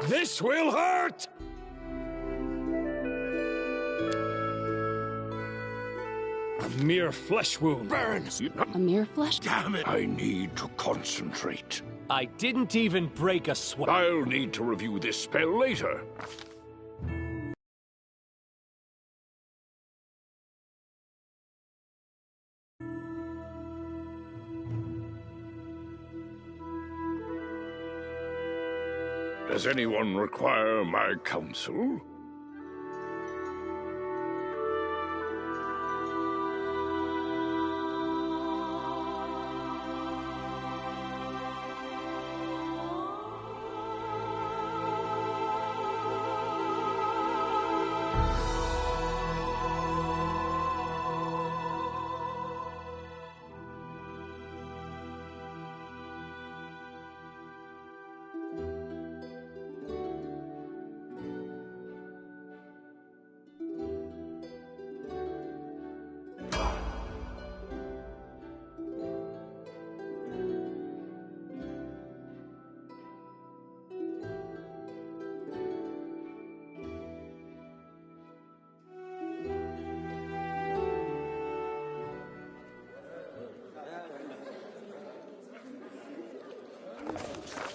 This will hurt! A mere flesh wound. Baron! A mere flesh? Damn it! I need to concentrate. I didn't even break a sweat. I'll need to review this spell later. Does anyone require my counsel?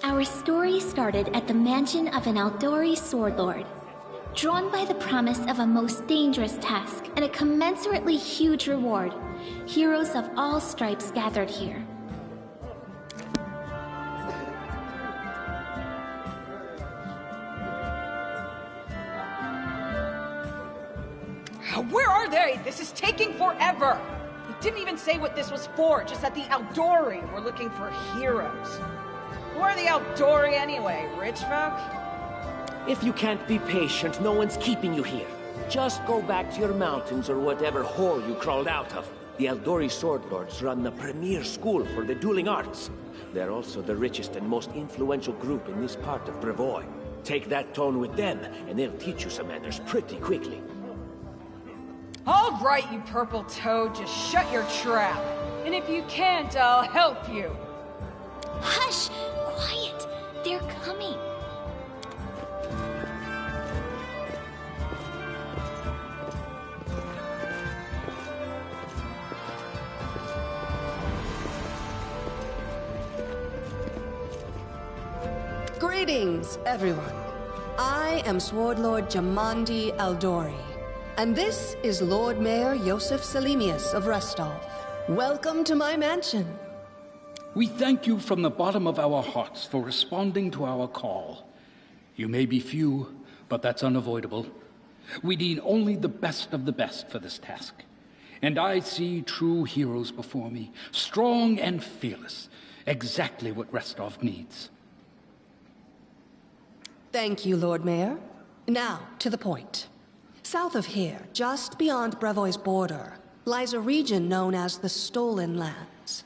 Our story started at the mansion of an Aldori sword lord. Drawn by the promise of a most dangerous task and a commensurately huge reward, heroes of all stripes gathered here. Where are they? This is taking forever! They didn't even say what this was for, just that the Aldori were looking for heroes. Who are the Aldori anyway? Rich folk? If you can't be patient, no one's keeping you here. Just go back to your mountains or whatever hole you crawled out of. The Aldori Sword Lords run the premier school for the dueling arts. They're also the richest and most influential group in this part of Brevoy. Take that tone with them, and they'll teach you some manners pretty quickly. All right, you purple toad, just shut your trap. And if you can't, I'll help you. Hush! Quiet! They're coming! Greetings, everyone. I am Sword Lord Jamandi Aldori, and this is Lord Mayor Yosef Selimius of Restov. Welcome to my mansion. We thank you from the bottom of our hearts for responding to our call. You may be few, but that's unavoidable. We need only the best of the best for this task. And I see true heroes before me, strong and fearless, exactly what Restov needs. Thank you, Lord Mayor. Now, to the point. South of here, just beyond Brevoy's border, lies a region known as the Stolen Lands.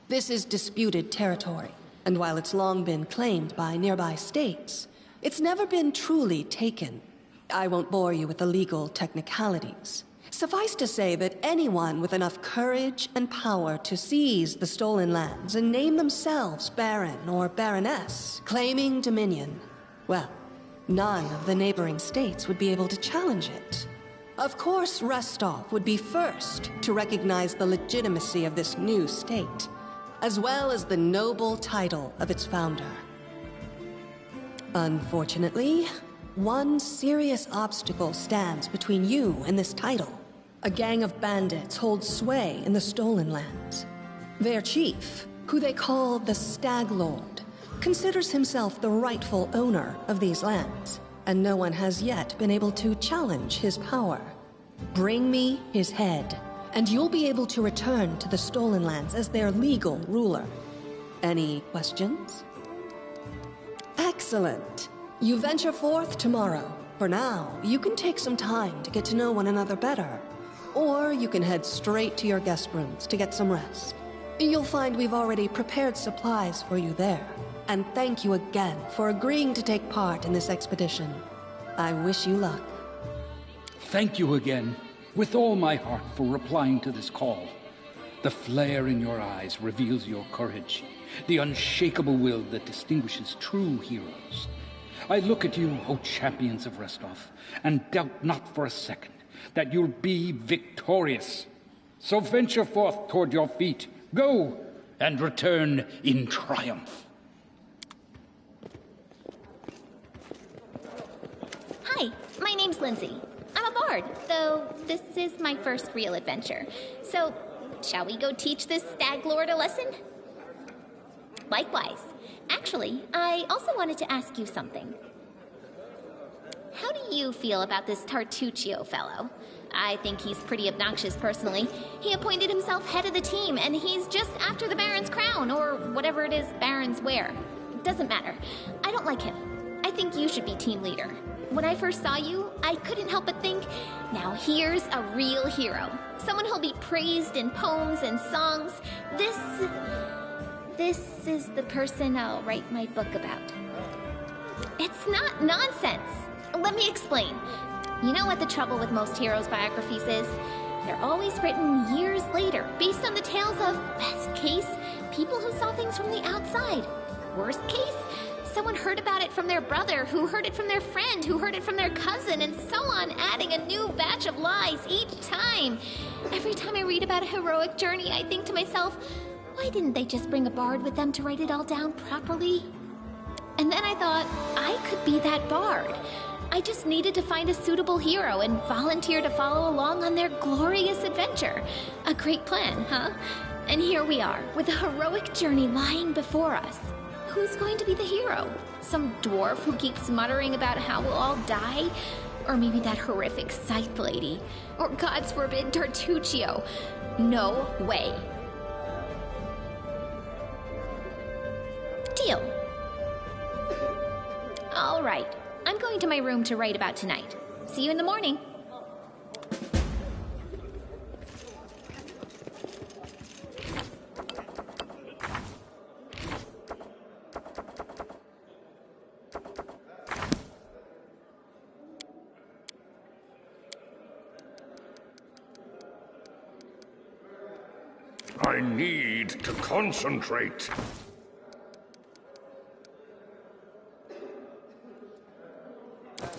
This is disputed territory, and while it's long been claimed by nearby states, it's never been truly taken. I won't bore you with the legal technicalities. Suffice to say that anyone with enough courage and power to seize the Stolen Lands and name themselves Baron or Baroness, claiming dominion, well, none of the neighboring states would be able to challenge it. Of course, Restov would be first to recognize the legitimacy of this new state, as well as the noble title of its founder. Unfortunately, one serious obstacle stands between you and this title. A gang of bandits holds sway in the Stolen Lands. Their chief, who they call the Stag Lord, considers himself the rightful owner of these lands, and no one has yet been able to challenge his power. Bring me his head, and you'll be able to return to the Stolen Lands as their legal ruler. Any questions? Excellent. You venture forth tomorrow. For now, you can take some time to get to know one another better. Or you can head straight to your guest rooms to get some rest. You'll find we've already prepared supplies for you there. And thank you again for agreeing to take part in this expedition. I wish you luck. Thank you again, with all my heart, for replying to this call. The flare in your eyes reveals your courage, the unshakable will that distinguishes true heroes. I look at you, O champions of Restov, and doubt not for a second that you'll be victorious. So venture forth toward your feet. Go, and return in triumph. Hi, my name's Lindsay. I'm a bard, though this is my first real adventure. So, shall we go teach this stag lord a lesson? Likewise. Actually, I also wanted to ask you something. How do you feel about this Tartuccio fellow? I think he's pretty obnoxious personally. He appointed himself head of the team, and he's just after the Baron's crown, or whatever it is barons wear. Doesn't matter. I don't like him. I think you should be team leader. When I first saw you, I couldn't help but think, now here's a real hero. Someone who'll be praised in poems and songs. This is the person I'll write my book about. It's not nonsense. Let me explain. You know what the trouble with most heroes' biographies is? They're always written years later, based on the tales of, best case, people who saw things from the outside. Worst case, someone heard about it from their brother, who heard it from their friend, who heard it from their cousin, and so on, adding a new batch of lies each time. Every time I read about a heroic journey, I think to myself, why didn't they just bring a bard with them to write it all down properly? And then I thought, I could be that bard. I just needed to find a suitable hero and volunteer to follow along on their glorious adventure. A great plan, huh? And here we are, with a heroic journey lying before us. Who's going to be the hero? Some dwarf who keeps muttering about how we'll all die? Or maybe that horrific scythe lady? Or, God's forbid, Tartuccio? No way. Deal. All right. I'm going to my room to write about tonight. See you in the morning. I need to concentrate.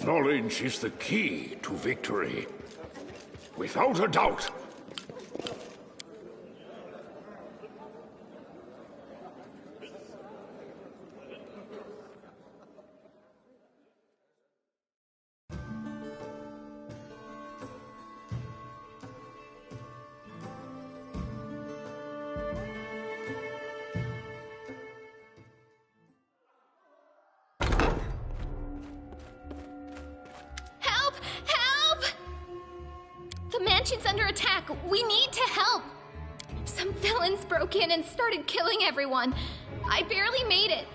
Knowledge is the key to victory. Without a doubt. mansion's under attack. We need to help. Some villains broke in and started killing everyone. I barely made it.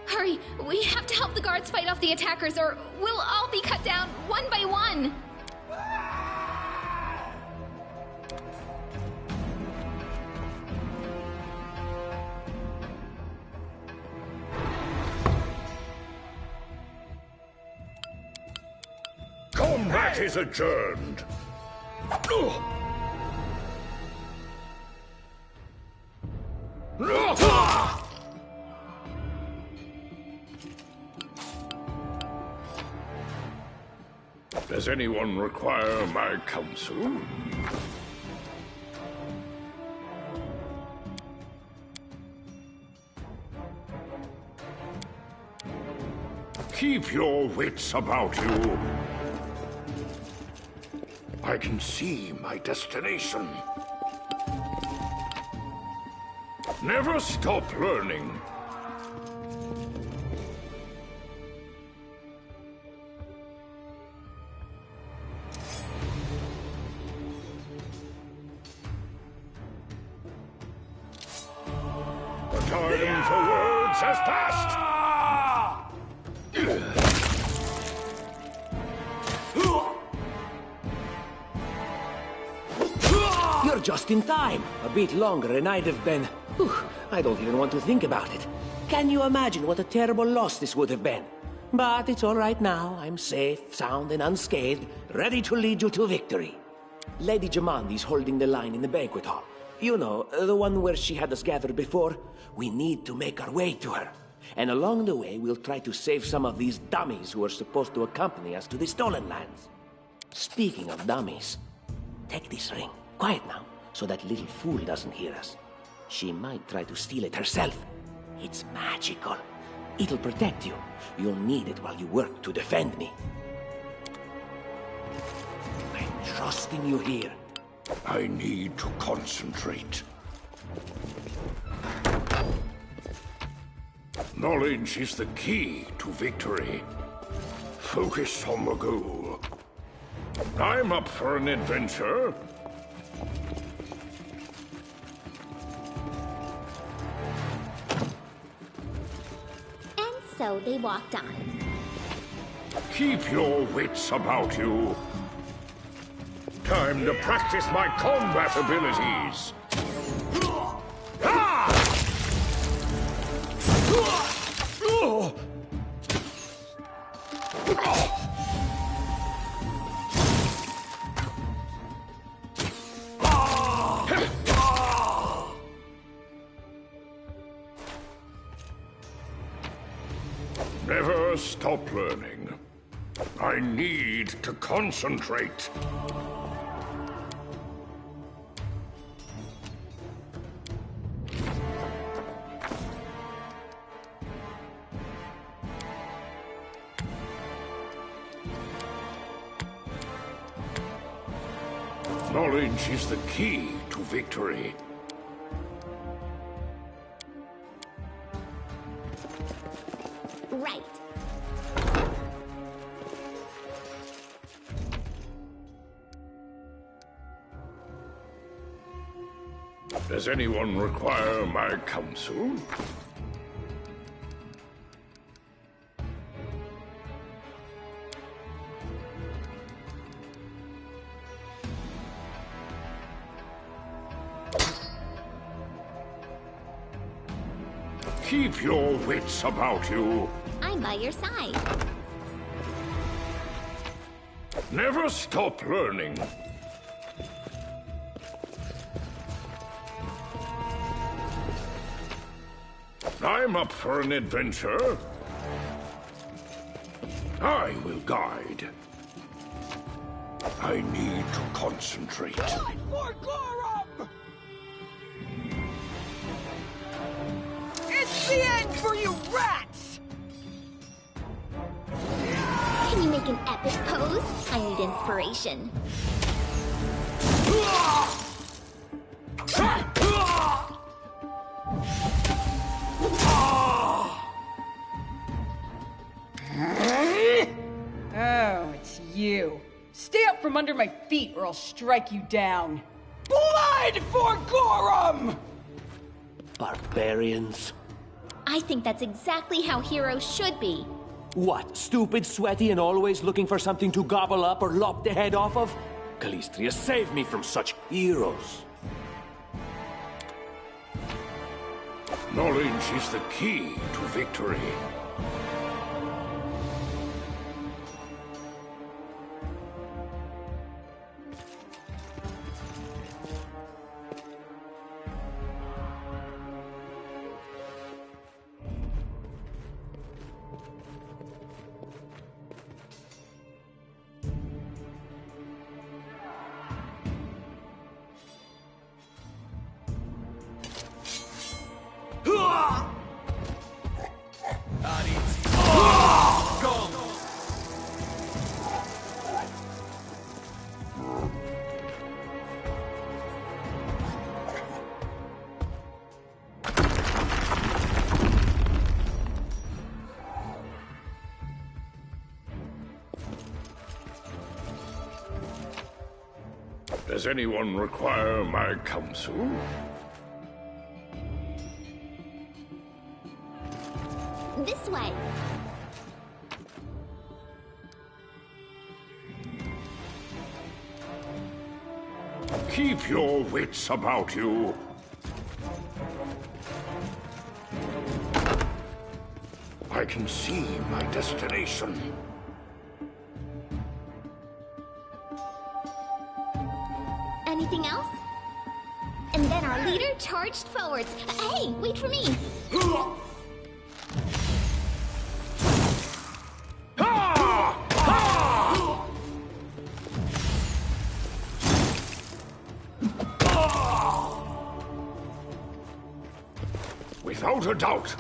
Hurry, we have to help the guards fight off the attackers or we'll all be cut down one by one. Combat is adjourned. Does anyone require my counsel? Keep your wits about you. I can see my destination. Never stop learning. The time for words has passed. You're just in time. A bit longer and I'd have been... Whew, I don't even want to think about it. Can you imagine what a terrible loss this would have been? But it's all right now. I'm safe, sound, and unscathed, ready to lead you to victory. Lady Jamandi's holding the line in the banquet hall. You know, the one where she had us gathered before. We need to make our way to her. And along the way, we'll try to save some of these dummies who are supposed to accompany us to the Stolen Lands. Speaking of dummies, take this ring. Quiet now, so that little fool doesn't hear us. She might try to steal it herself. It's magical. It'll protect you. You'll need it while you work to defend me. I'm trusting you here. I need to concentrate. Knowledge is the key to victory. Focus on the goal. I'm up for an adventure. And so they walked on. Keep your wits about you. Time to practice my combat abilities. Ah! Never stop learning. I need to concentrate. Knowledge is the key to victory. Right. Does anyone require my counsel? Keep your wits about you. I'm by your side. Never stop learning. I'm up for an adventure. I will guide. I need to concentrate. For Gorum! It's the end for you rats! Can you make an epic pose? I need inspiration. Oh, it's you. Stay up from under my feet or I'll strike you down. Blood for Gorum! Barbarians. I think that's exactly how heroes should be. What, stupid, sweaty, and always looking for something to gobble up or lop the head off of? Calistria, save me from such heroes. Knowledge is the key to victory. Does anyone require my counsel? This way. Keep your wits about you. I can see my destination. Anything else? And then our leader charged forwards. Hey, wait for me! Without a doubt.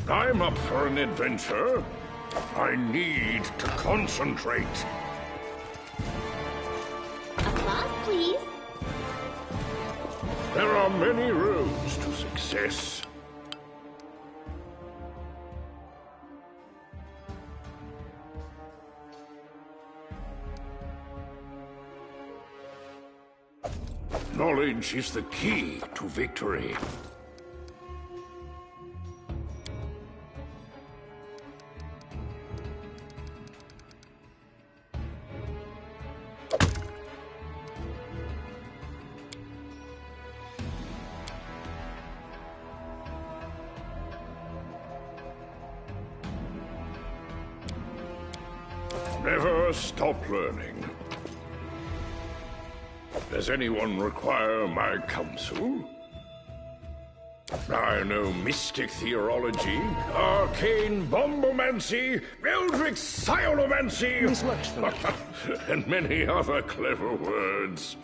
I'm up for an adventure. I need to concentrate. Applause, please. There are many roads to success. Knowledge is the key to victory. Never stop learning. Does anyone require my counsel? I know mystic theology, arcane bombomancy, eldritch sciomancy, and many other clever words.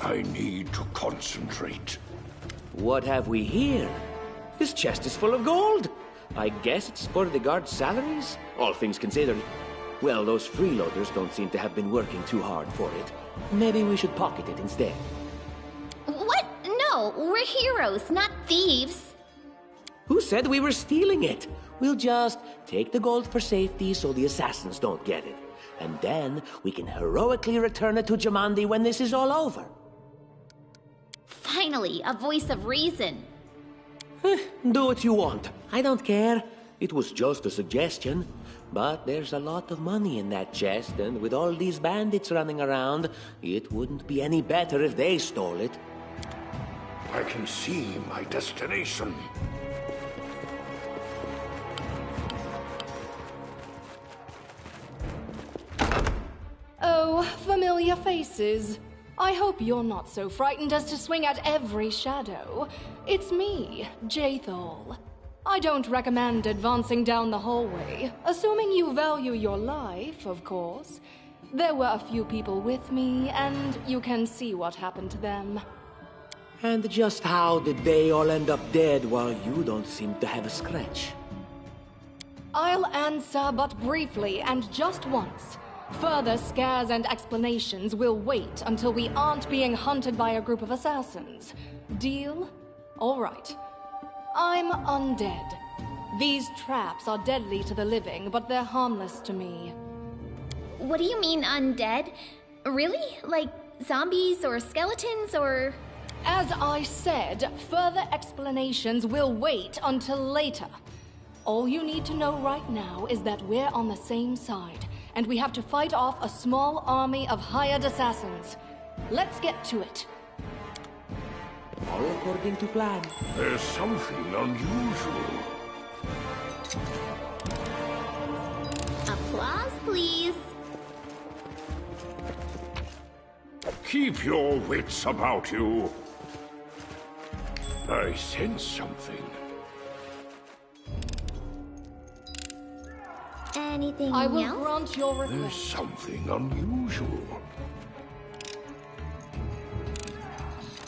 I need to concentrate. What have we here? This chest is full of gold. I guess it's for the guards' salaries, all things considered. Well, those freeloaders don't seem to have been working too hard for it. Maybe we should pocket it instead. What? No, we're heroes, not thieves. Who said we were stealing it? We'll just take the gold for safety so the assassins don't get it. And then we can heroically return it to Jamandi when this is all over. Finally, a voice of reason. Do what you want. I don't care. It was just a suggestion. But there's a lot of money in that chest, and with all these bandits running around, it wouldn't be any better if they stole it. I can see my destination. Oh, familiar faces. I hope you're not so frightened as to swing at every shadow. It's me, Jathal. I don't recommend advancing down the hallway, assuming you value your life, of course. There were a few people with me, and you can see what happened to them. And just how did they all end up dead while you don't seem to have a scratch? I'll answer but briefly and just once. Further scares and explanations will wait until we aren't being hunted by a group of assassins. Deal? All right. I'm undead. These traps are deadly to the living, but they're harmless to me. What do you mean, undead? Really? Like zombies or skeletons or... As I said, further explanations will wait until later. All you need to know right now is that we're on the same side, and we have to fight off a small army of hired assassins. Let's get to it. All according to plan. There's something unusual. Applause, please. Keep your wits about you. I sense something. Anything I will else? grant your There's request. something unusual.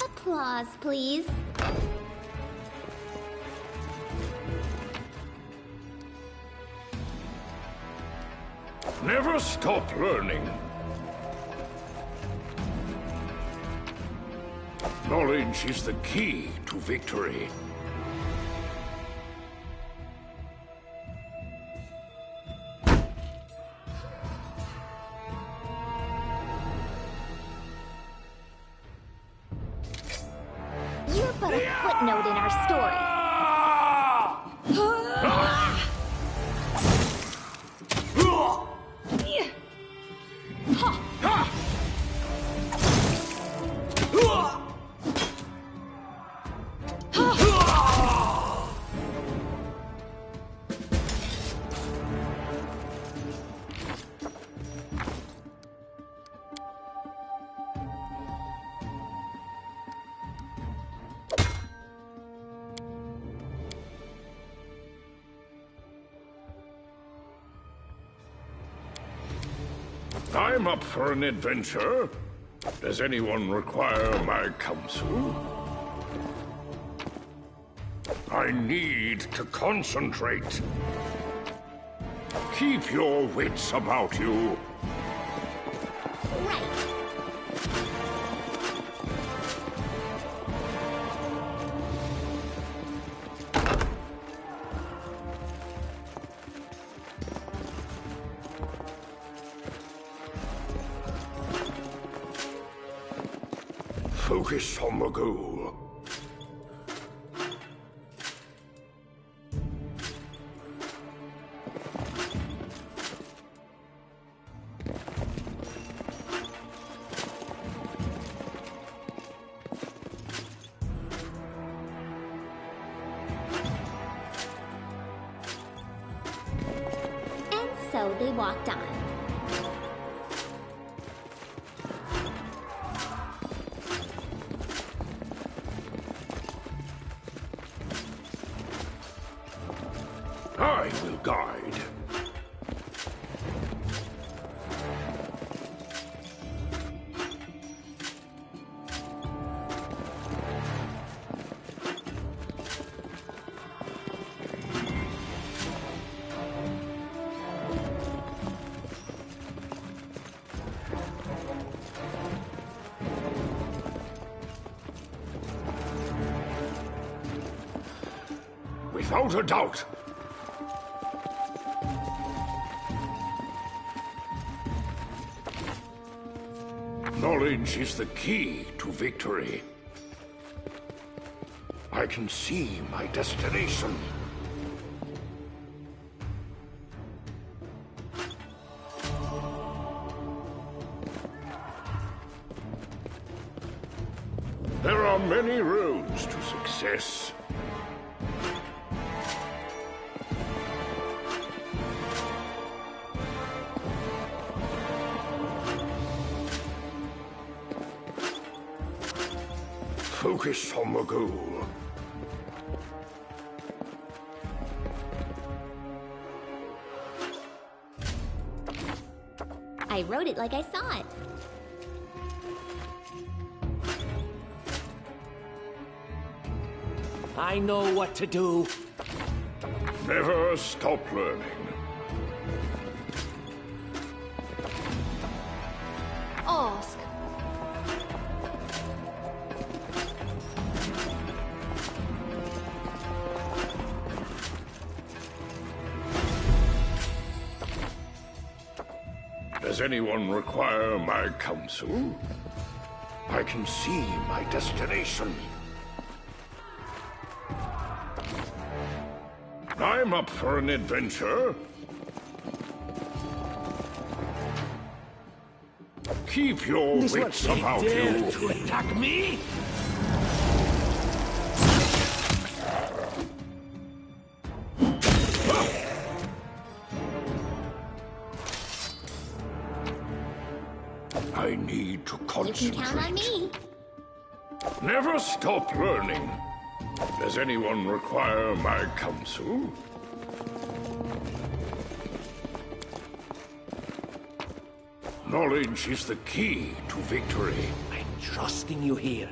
Applause, please. Never stop learning. Knowledge is the key to victory. You're but a footnote in our story. I'm up for an adventure. Does anyone require my counsel? I need to concentrate. Keep your wits about you. Right. Focus on the goal. And so they walked on. I will guide. Without a doubt. Knowledge is the key to victory. I can see my destination. There are many roads to success. Focus on the goal. I wrote it like I saw it. I know what to do. Never stop learning. Ask. Does anyone require my counsel? I can see my destination. I'm up for an adventure. Keep your wits about you. To attack me? I need to You concentrate. can count on me. Never stop learning. Does anyone require my counsel? Knowledge is the key to victory. I'm trusting you here.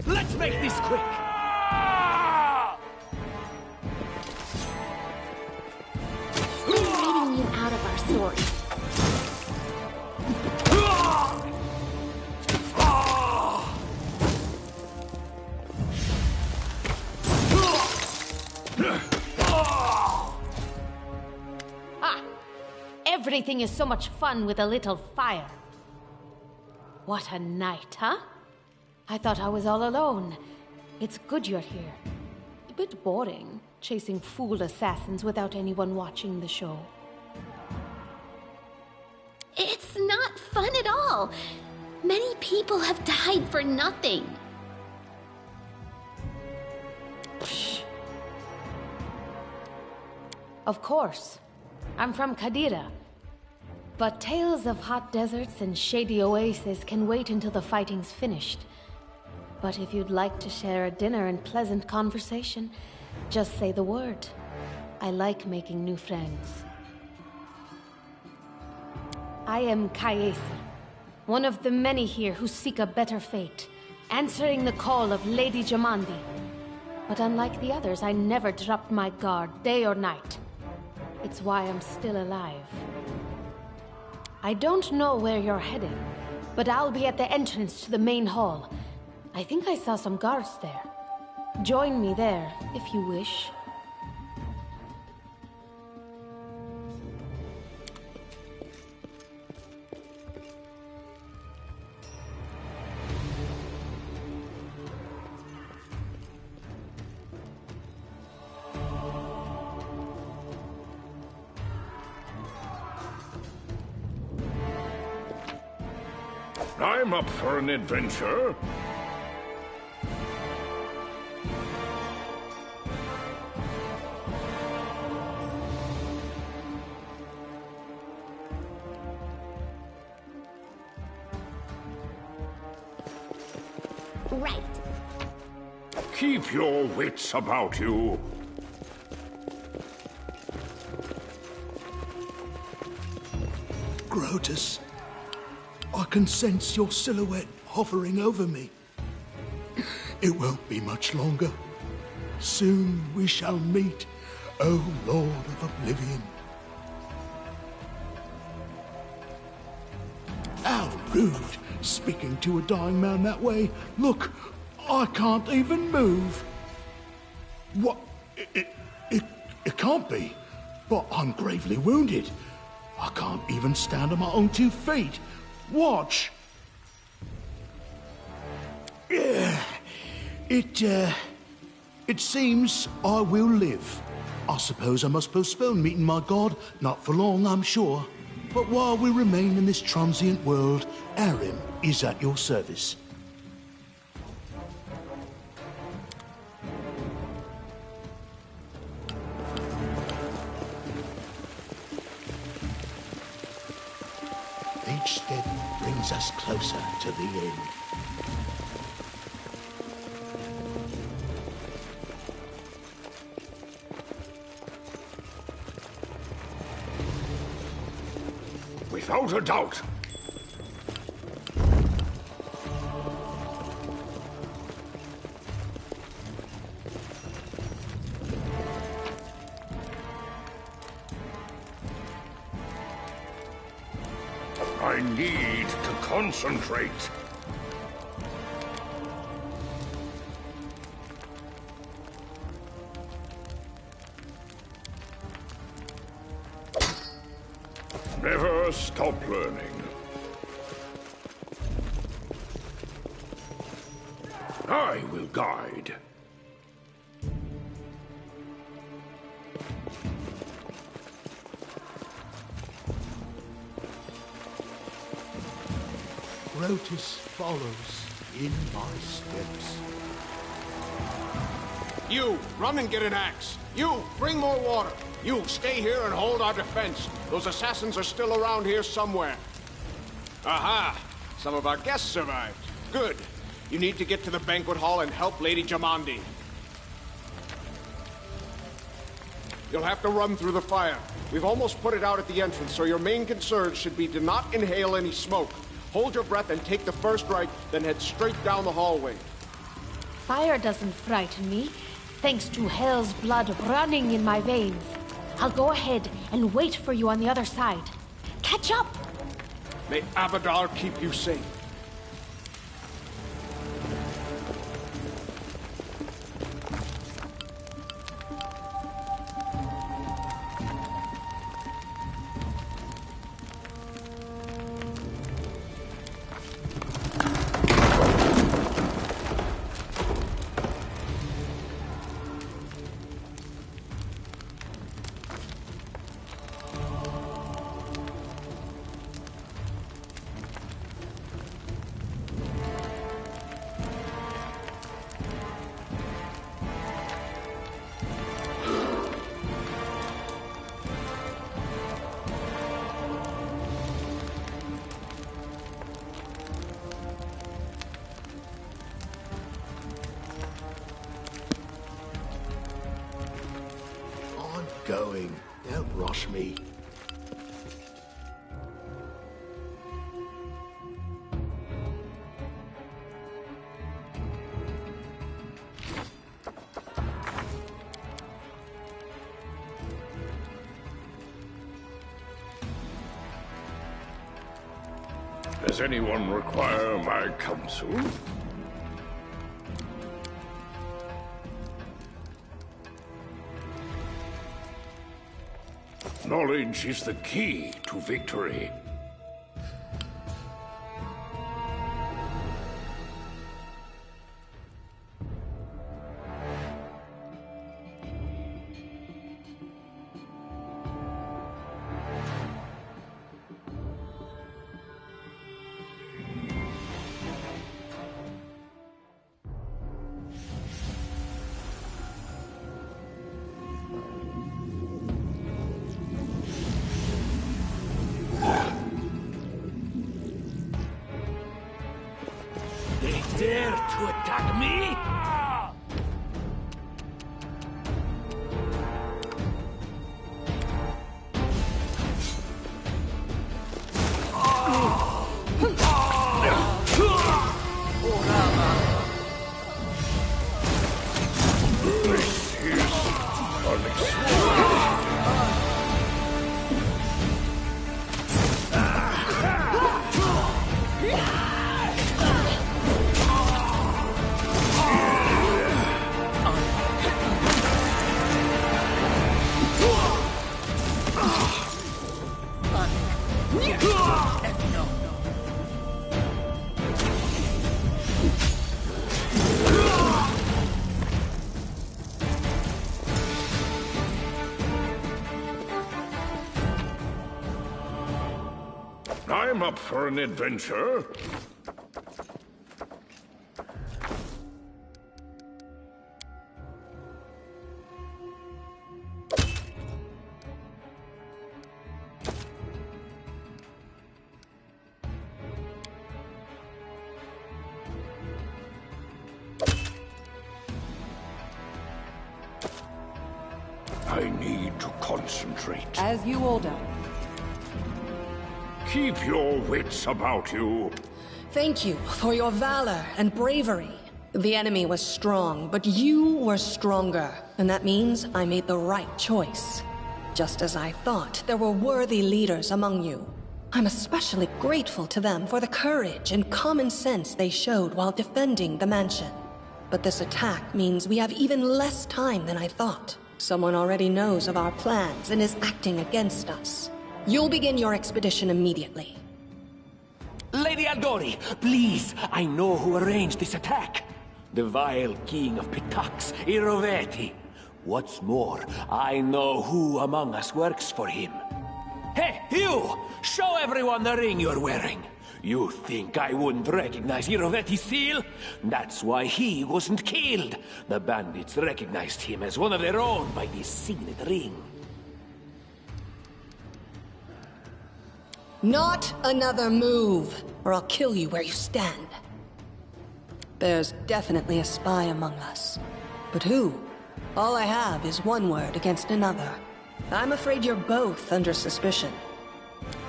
Let's make this quick! We're leading you out of our story. Everything is so much fun with a little fire. What a night, huh? I thought I was all alone. It's good you're here. A bit boring, chasing fooled assassins without anyone watching the show. It's not fun at all. Many people have died for nothing. Psh. Of course. I'm from Qadira. But tales of hot deserts and shady oases can wait until the fighting's finished. But if you'd like to share a dinner and pleasant conversation, just say the word. I like making new friends. I am Kaesi, one of the many here who seek a better fate, answering the call of Lady Jamandi. But unlike the others, I never dropped my guard, day or night. It's why I'm still alive. I don't know where you're heading, but I'll be at the entrance to the main hall. I think I saw some guards there. Join me there, if you wish. I'm up for an adventure. Right. Keep your wits about you. Grotus, I can sense your silhouette hovering over me. It won't be much longer. Soon we shall meet, O Lord of Oblivion. How rude, speaking to a dying man that way. Look, I can't even move. What? It can't be. But I'm gravely wounded. I can't even stand on my own 2 feet. Watch. Yeah. It seems I will live. I suppose I must postpone meeting my god. Not for long, I'm sure. But while we remain in this transient world, Arim is at your service. Each step brings us closer to the end. Without a doubt. I need to concentrate. Never stop learning. I will guide. Grotus follows in my steps. You, run and get an axe. You, bring more water. You, stay here and hold our defense. Those assassins are still around here somewhere. Aha! Some of our guests survived. Good. You need to get to the banquet hall and help Lady Jamandi. You'll have to run through the fire. We've almost put it out at the entrance, so your main concern should be to not inhale any smoke. Hold your breath and take the first right, then head straight down the hallway. Fire doesn't frighten me, thanks to hell's blood running in my veins. I'll go ahead and wait for you on the other side. Catch up! May Abadar keep you safe. going. Don't rush me. Does anyone require my counsel? Knowledge is the key to victory. Dare to attack me? This is unexpected. I'm up for an adventure. I need to concentrate. As you order. Keep your wits about you. Thank you for your valor and bravery. The enemy was strong, but you were stronger. And that means I made the right choice. Just as I thought, there were worthy leaders among you. I'm especially grateful to them for the courage and common sense they showed while defending the mansion. But this attack means we have even less time than I thought. Someone already knows of our plans and is acting against us. You'll begin your expedition immediately. Lady Aldori, please, I know who arranged this attack. The vile king of Pitax, Iroveti. What's more, I know who among us works for him. Hey, you! Show everyone the ring you're wearing. You think I wouldn't recognize Iroveti's seal? That's why he wasn't killed. The bandits recognized him as one of their own by this signet ring. Not another move, or I'll kill you where you stand. There's definitely a spy among us. But who? All I have is one word against another. I'm afraid you're both under suspicion.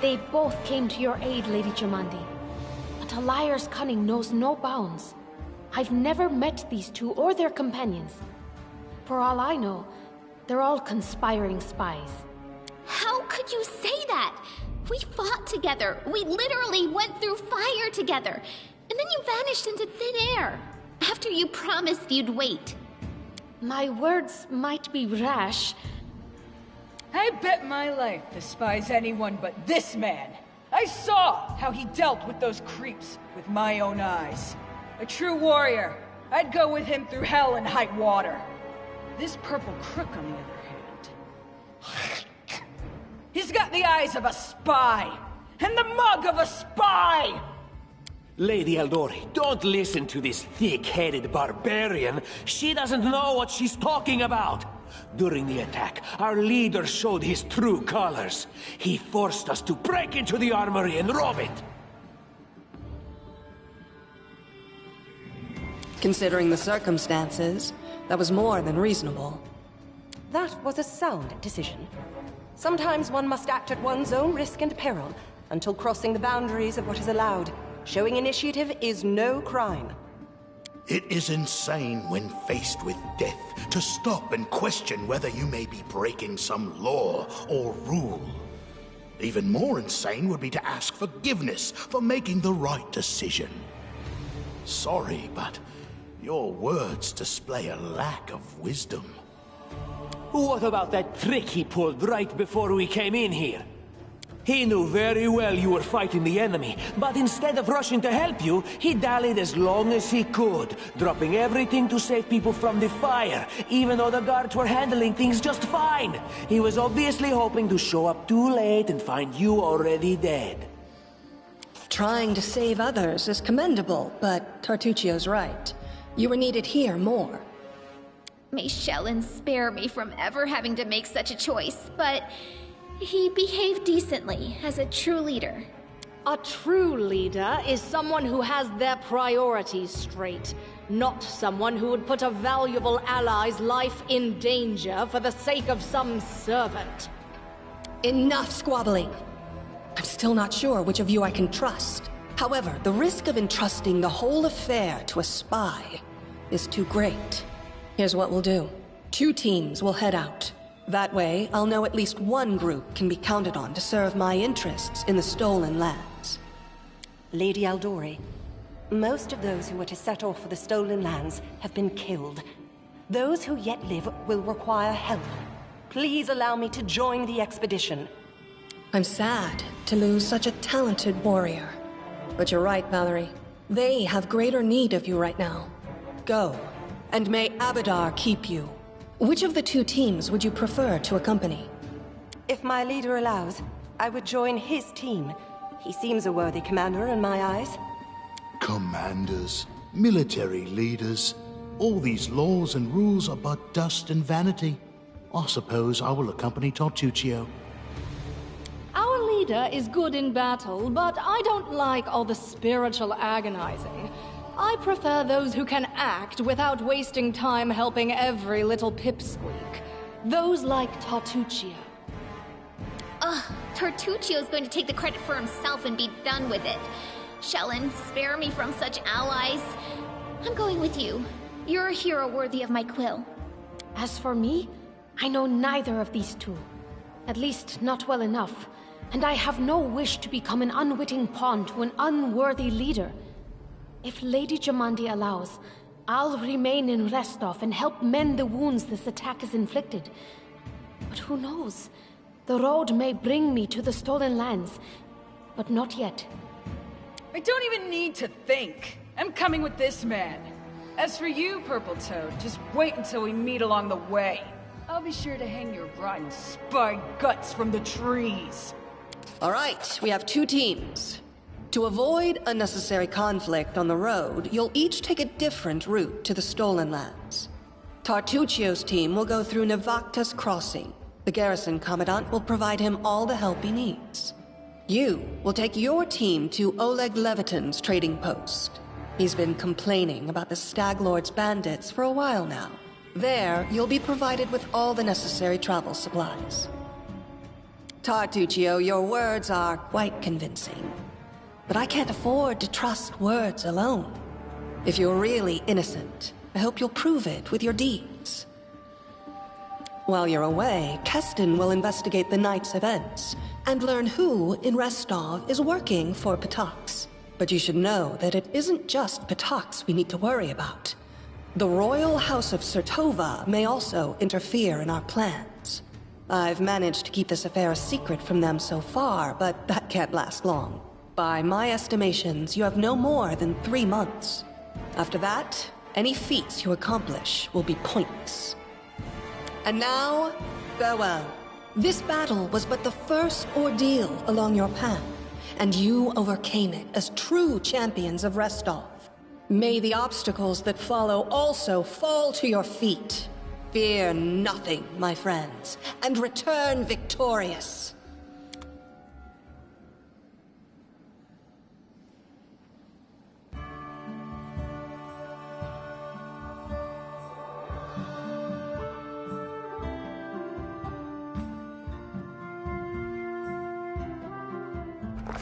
They both came to your aid, Lady Jamandi. But a liar's cunning knows no bounds. I've never met these two or their companions. For all I know, they're all conspiring spies. How could you say that? We fought together. We literally went through fire together. And then you vanished into thin air. After you promised you'd wait. My words might be rash. I bet my life despise anyone but this man. I saw how he dealt with those creeps with my own eyes. A true warrior. I'd go with him through hell and high water. This purple crook, on the other hand... He's got the eyes of a spy, and the mug of a spy! Lady Aldori, don't listen to this thick-headed barbarian. She doesn't know what she's talking about. During the attack, our leader showed his true colors. He forced us to break into the armory and rob it. Considering the circumstances, that was more than reasonable. That was a sound decision. Sometimes one must act at one's own risk and peril, until crossing the boundaries of what is allowed. Showing initiative is no crime. It is insane when faced with death to stop and question whether you may be breaking some law or rule. Even more insane would be to ask forgiveness for making the right decision. Sorry, but your words display a lack of wisdom. What about that trick he pulled right before we came in here? He knew very well you were fighting the enemy, but instead of rushing to help you, he dallied as long as he could, dropping everything to save people from the fire, even though the guards were handling things just fine. He was obviously hoping to show up too late and find you already dead. Trying to save others is commendable, but Tartuccio's right. You were needed here more. May Shellen spare me from ever having to make such a choice, but he behaved decently as a true leader. A true leader is someone who has their priorities straight, not someone who would put a valuable ally's life in danger for the sake of some servant. Enough squabbling. I'm still not sure which of you I can trust. However, the risk of entrusting the whole affair to a spy is too great. Here's what we'll do. 2 teams will head out. That way, I'll know at least one group can be counted on to serve my interests in the stolen lands. Lady Aldori, most of those who were to set off for the stolen lands have been killed. Those who yet live will require help. Please allow me to join the expedition. I'm sad to lose such a talented warrior. But you're right, Valerie. They have greater need of you right now. Go, and may Abadar keep you. Which of the 2 teams would you prefer to accompany? If my leader allows, I would join his team. He seems a worthy commander in my eyes. Commanders, military leaders, all these laws and rules are but dust and vanity. I suppose I will accompany Tartuccio. Our leader is good in battle, but I don't like all the spiritual agonizing. I prefer those who can act without wasting time helping every little pipsqueak. Those like Tartuccio. Ugh, Tartuccio's going to take the credit for himself and be done with it. Shellen, spare me from such allies. I'm going with you. You're a hero worthy of my quill. As for me, I know neither of these 2. At least, not well enough. And I have no wish to become an unwitting pawn to an unworthy leader. If Lady Jamandi allows, I'll remain in Restov and help mend the wounds this attack has inflicted. But who knows? The road may bring me to the stolen lands, but not yet. I don't even need to think. I'm coming with this man. As for you, Purple Toad, just wait until we meet along the way. I'll be sure to hang your rotten spy guts from the trees. All right, we have 2 teams. To avoid unnecessary conflict on the road, you'll each take a different route to the stolen lands. Tartuccio's team will go through Navakta's crossing. The garrison commandant will provide him all the help he needs. You will take your team to Oleg Levitin's trading post. He's been complaining about the Stag Lord's bandits for a while now. There, you'll be provided with all the necessary travel supplies. Tartuccio, your words are quite convincing. But I can't afford to trust words alone. If you're really innocent, I hope you'll prove it with your deeds. While you're away, Keston will investigate the night's events and learn who in Restov is working for Patox. But you should know that it isn't just Patox we need to worry about. The Royal House of Sertova may also interfere in our plans. I've managed to keep this affair a secret from them so far, but that can't last long. By my estimations, you have no more than 3 months. After that, any feats you accomplish will be pointless. And now, farewell. This battle was but the first ordeal along your path, and you overcame it as true champions of Restov. May the obstacles that follow also fall to your feet. Fear nothing, my friends, and return victorious.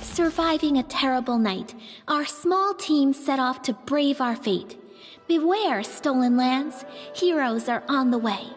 Surviving a terrible night, our small team set off to brave our fate. Beware, stolen lands. Heroes are on the way.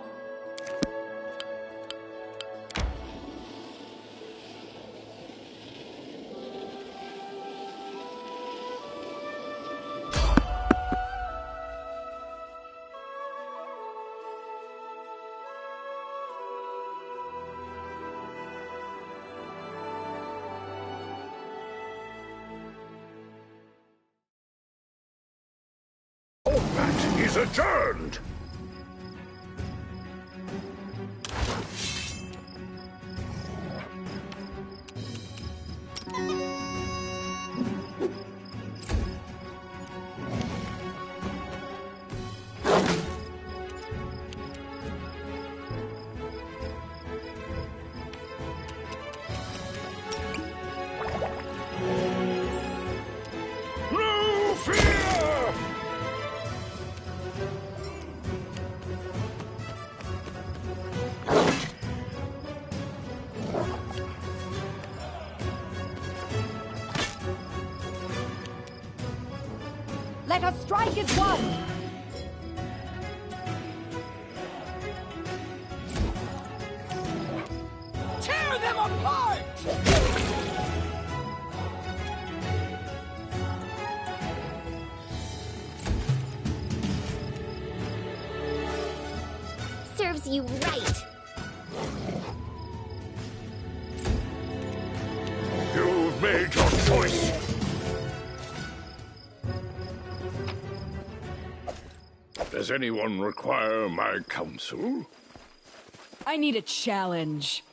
Combat is adjourned! No fear! Let us strike as one! Tear them apart! Serves you right. You've made your choice! Does anyone require my counsel? I need a challenge.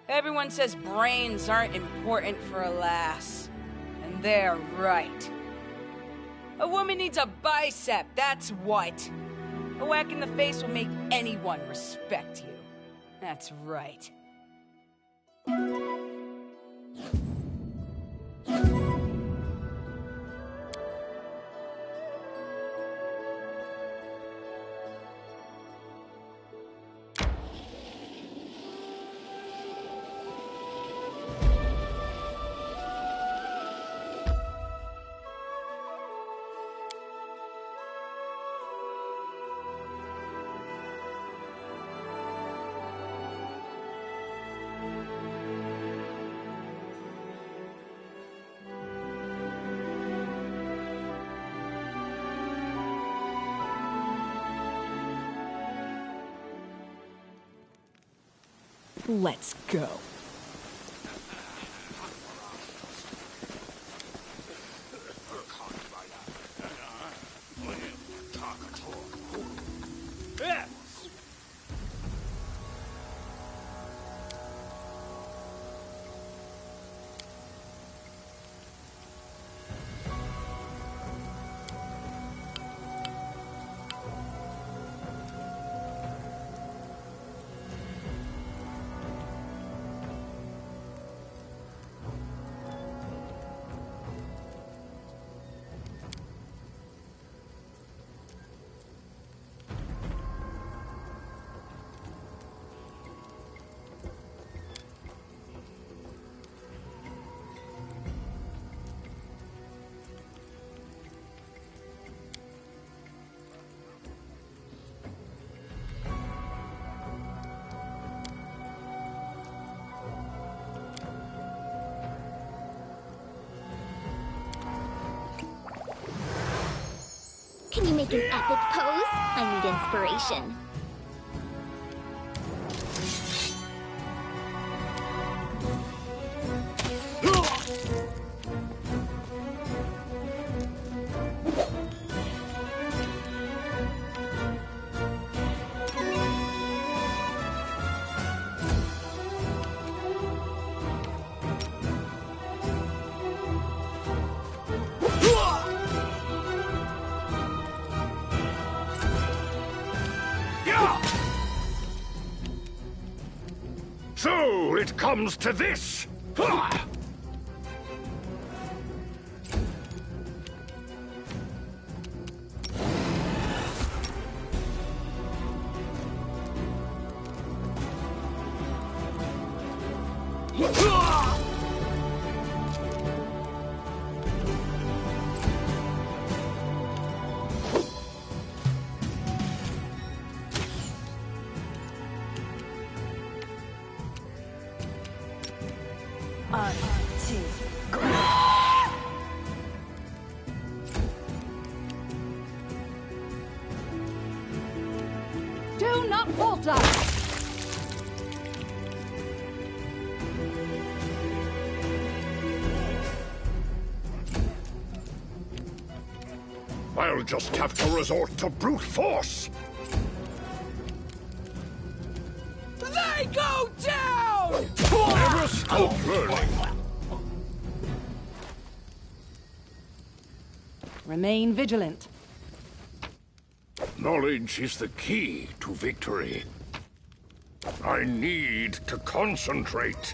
Everyone says brains aren't important for a lass. And they're right. A woman needs a bicep, that's what. A whack in the face will make anyone respect you. That's right. Let's go. Can you make an epic pose? I need inspiration. So it comes to this! Ha! Do not falter! I'll just have to resort to brute force! They go down! Never stop learning! Remain vigilant. Knowledge is the key to victory. I need to concentrate.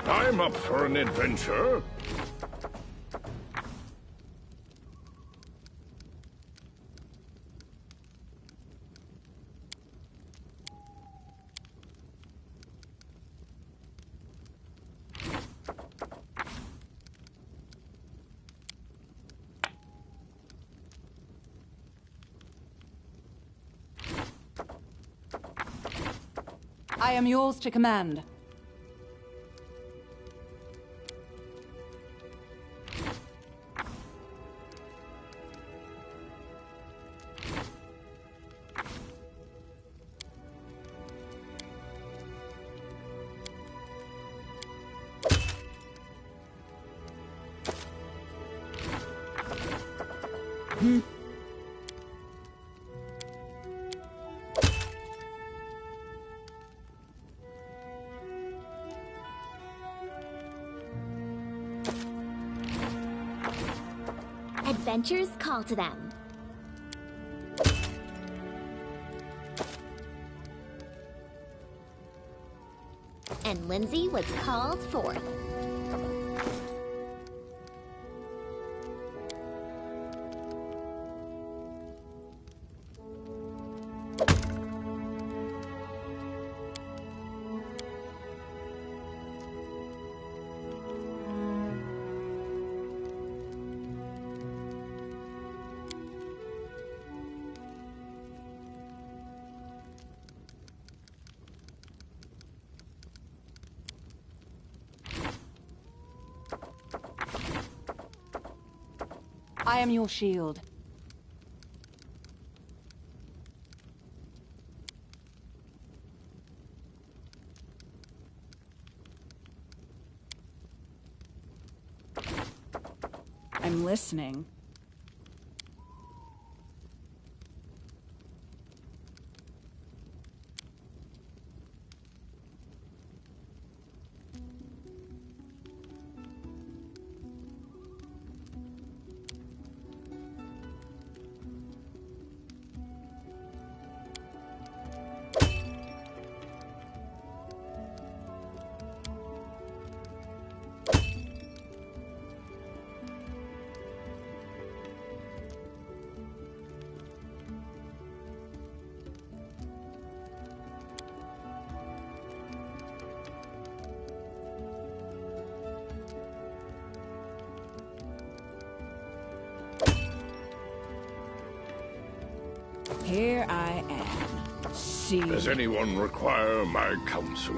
I'm up for an adventure. I am yours to command. Adventures call to them. when Lindsay was called forth. I am your shield. I'm listening. Here I am. See. Does anyone require my counsel?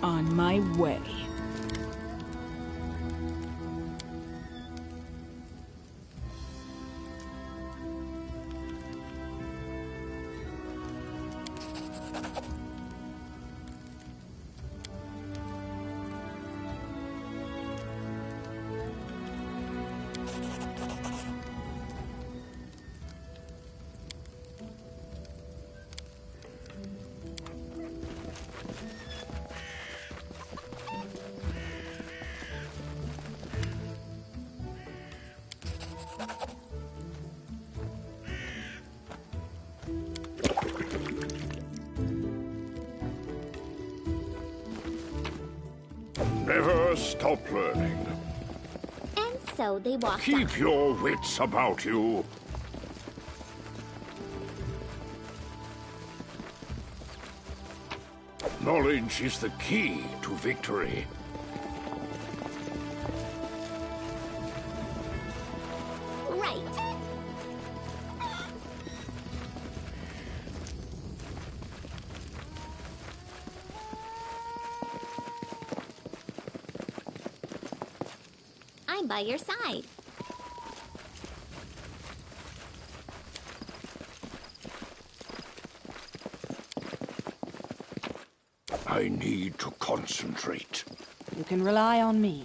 On my way. Never stop learning. And so they walked Keep off. your wits about you. Knowledge is the key to victory. Right. I'm by your side. I need to concentrate. You can rely on me.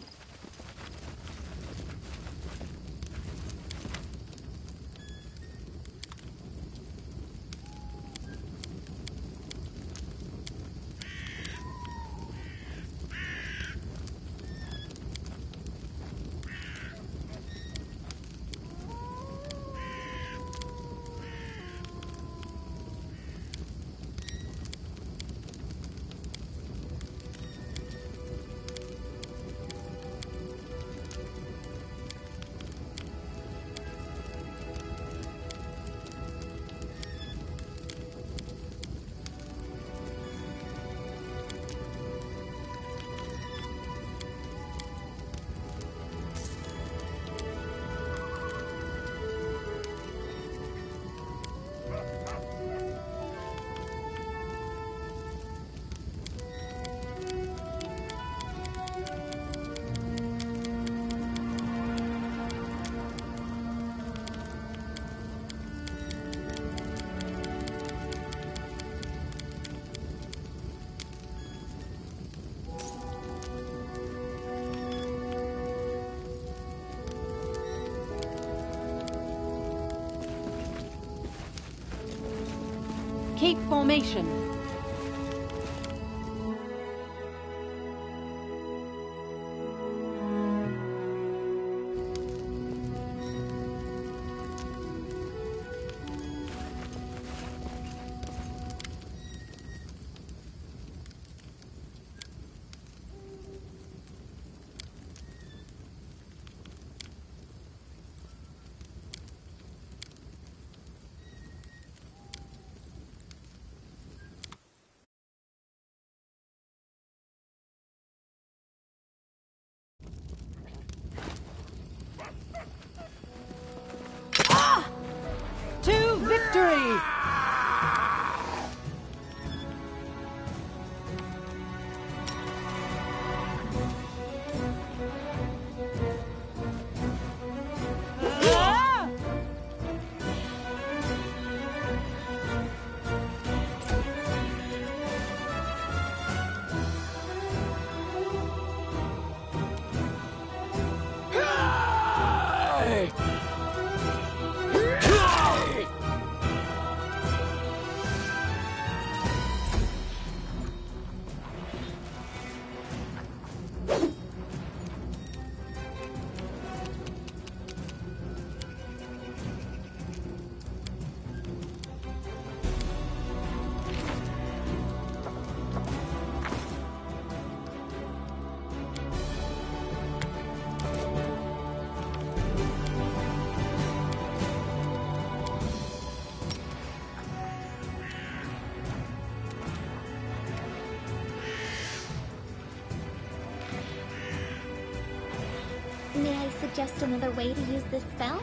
Keep formation. suggest another way to use this spell?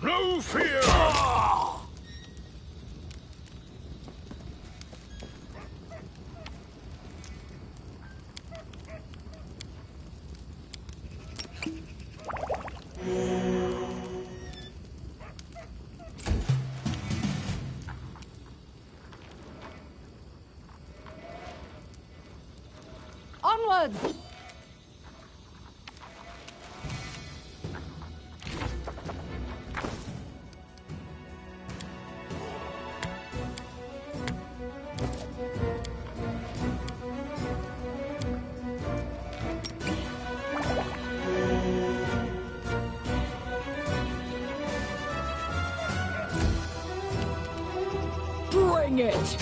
No fear! Onwards! Bring it!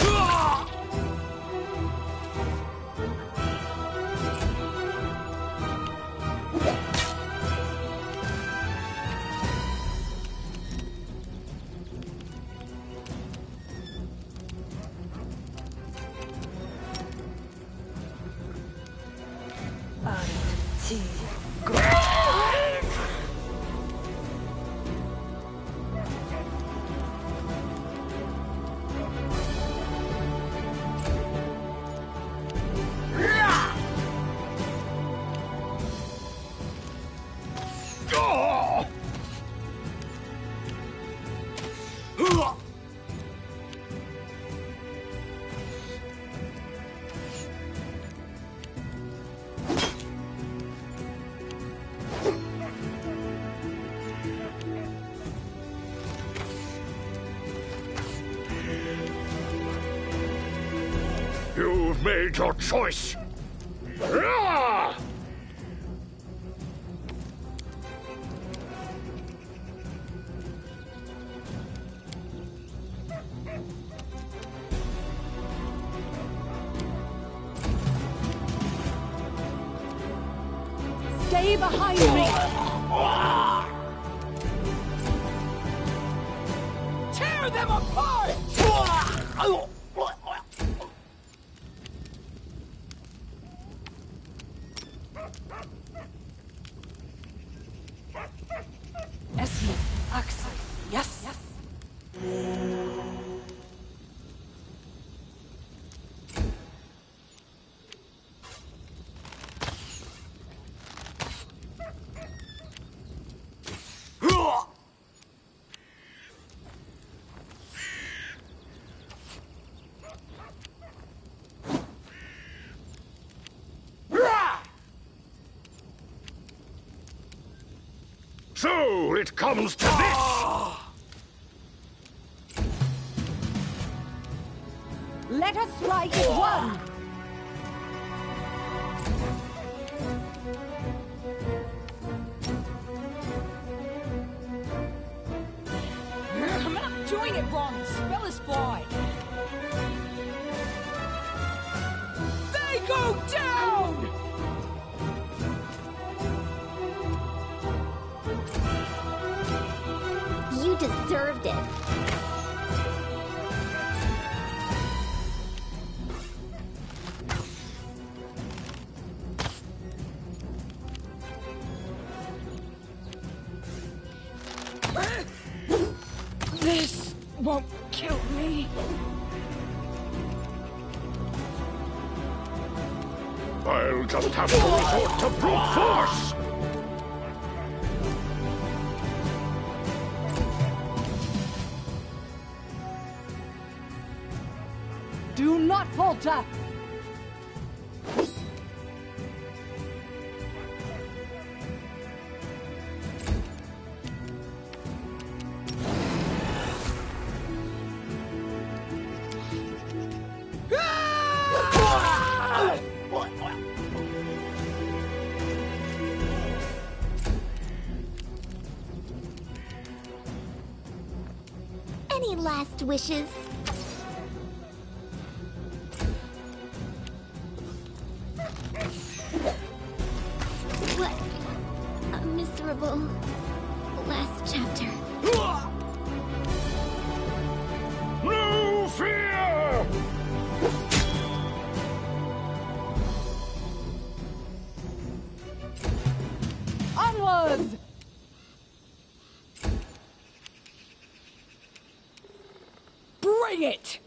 You've made your choice. Ah! Stay behind me! Tear them apart! Esme, Axel, yes, yes. So it comes to this! Let us strike as one! I'm not doing it wrong! The spell is fine! They go down! You deserved it. This won't kill me. I'll just have to resort to brute force! Do not falter! Any last wishes? What a miserable last chapter. No fear! Onwards! Bring it!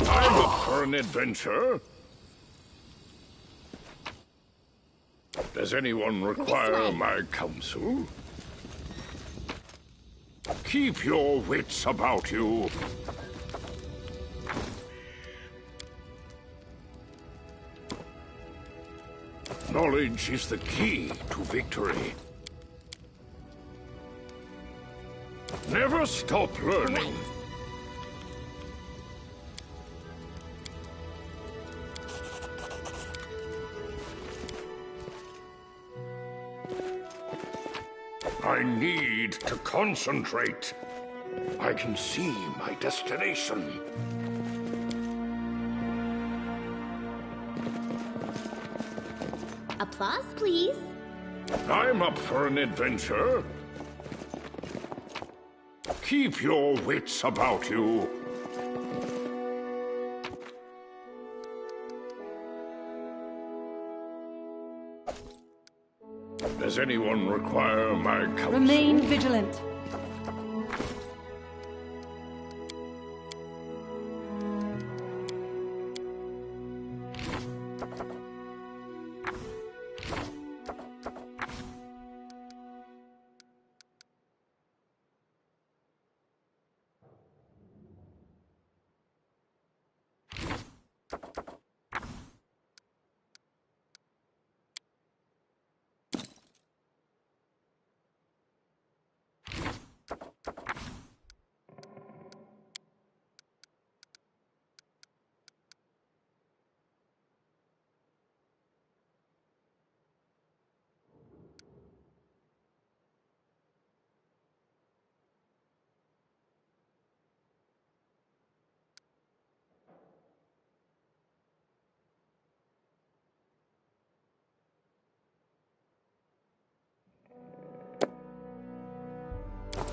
I'm up for an adventure. Does anyone require my counsel? Keep your wits about you. Knowledge is the key to victory. Never stop learning. I need to concentrate. I can see my destination. Applause, please. I'm up for an adventure. Keep your wits about you. Does anyone require my counsel? Remain vigilant.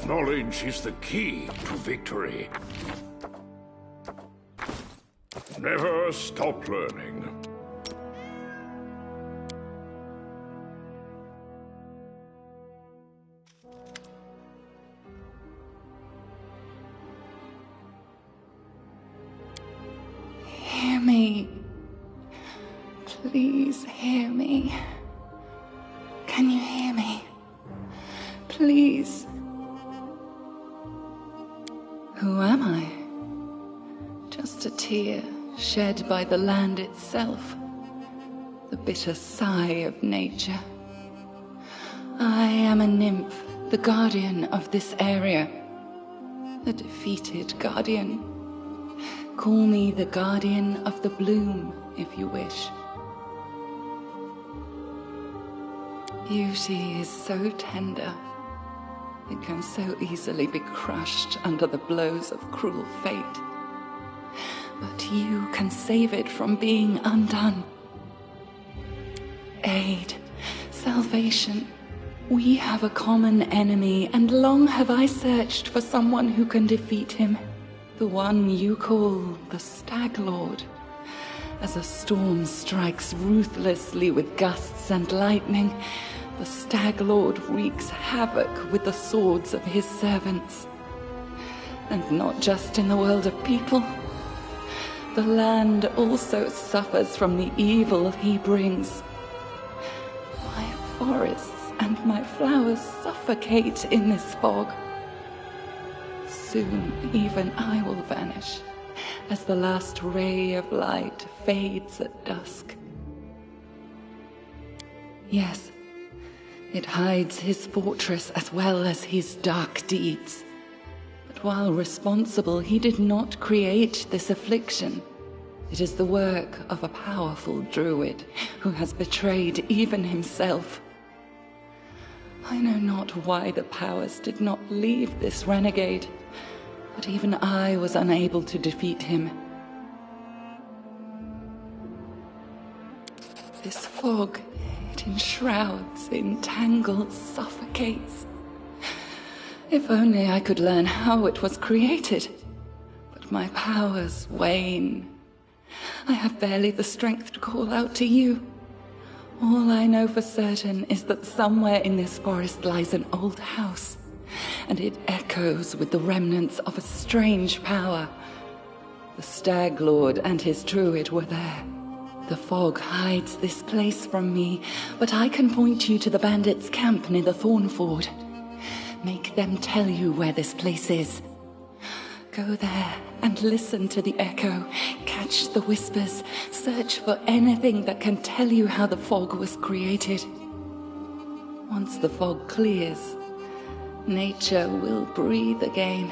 Knowledge is the key to victory. Never stop learning. Hear me. Please hear me. Can you hear me? Please. Who am I? Just a tear shed by the land itself. The bitter sigh of nature. I am a nymph, the guardian of this area. A defeated guardian. Call me the guardian of the bloom, if you wish. Beauty is so tender. It can so easily be crushed under the blows of cruel fate. But you can save it from being undone. Aid, salvation. We have a common enemy, and long have I searched for someone who can defeat him. The one you call the Stag Lord. As a storm strikes ruthlessly with gusts and lightning, the Stag Lord wreaks havoc with the swords of his servants. And not just in the world of people. The land also suffers from the evil he brings. My forests and my flowers suffocate in this fog. Soon, even I will vanish, as the last ray of light fades at dusk. Yes, it hides his fortress as well as his dark deeds. But while responsible, he did not create this affliction. It is the work of a powerful druid who has betrayed even himself. I know not why the powers did not leave this renegade, but even I was unable to defeat him. This fog, it enshrouds, entangles, suffocates. If only I could learn how it was created. But my powers wane. I have barely the strength to call out to you. All I know for certain is that somewhere in this forest lies an old house, and it echoes with the remnants of a strange power. The Stag Lord and his druid were there. The fog hides this place from me, but I can point you to the bandits' camp near the Thornford. Make them tell you where this place is. Go there and listen to the echo, catch the whispers, search for anything that can tell you how the fog was created. Once the fog clears, nature will breathe again,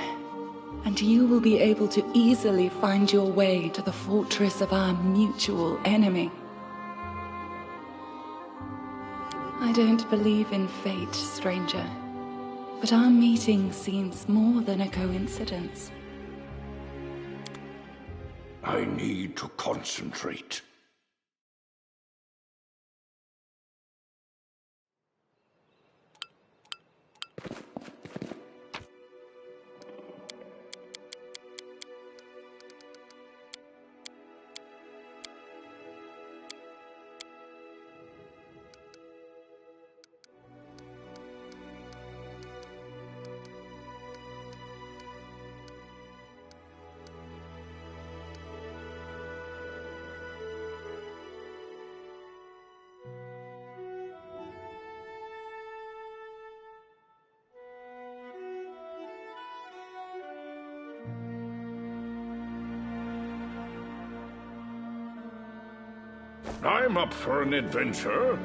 and you will be able to easily find your way to the fortress of our mutual enemy. I don't believe in fate, stranger, but our meeting seems more than a coincidence. I need to concentrate. I'm up for an adventure.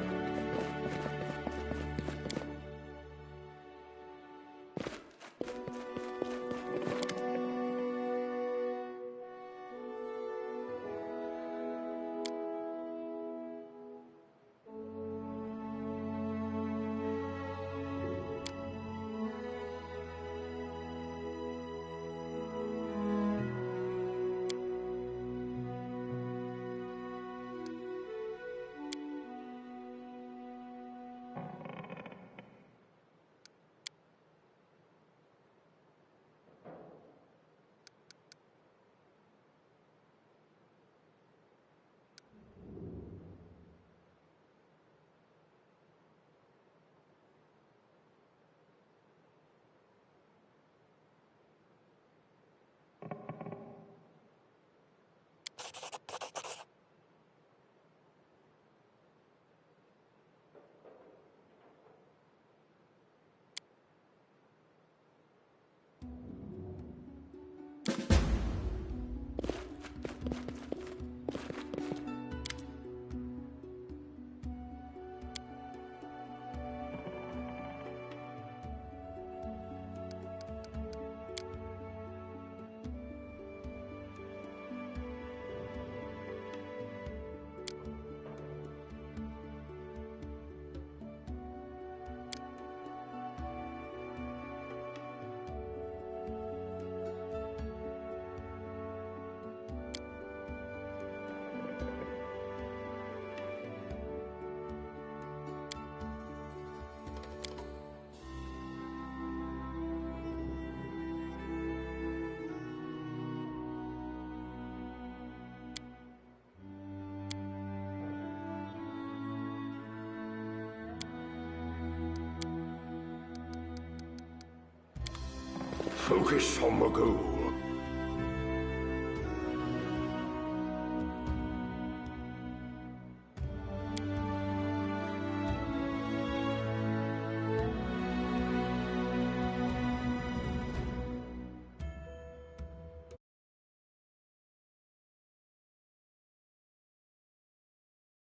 Focus on the goal.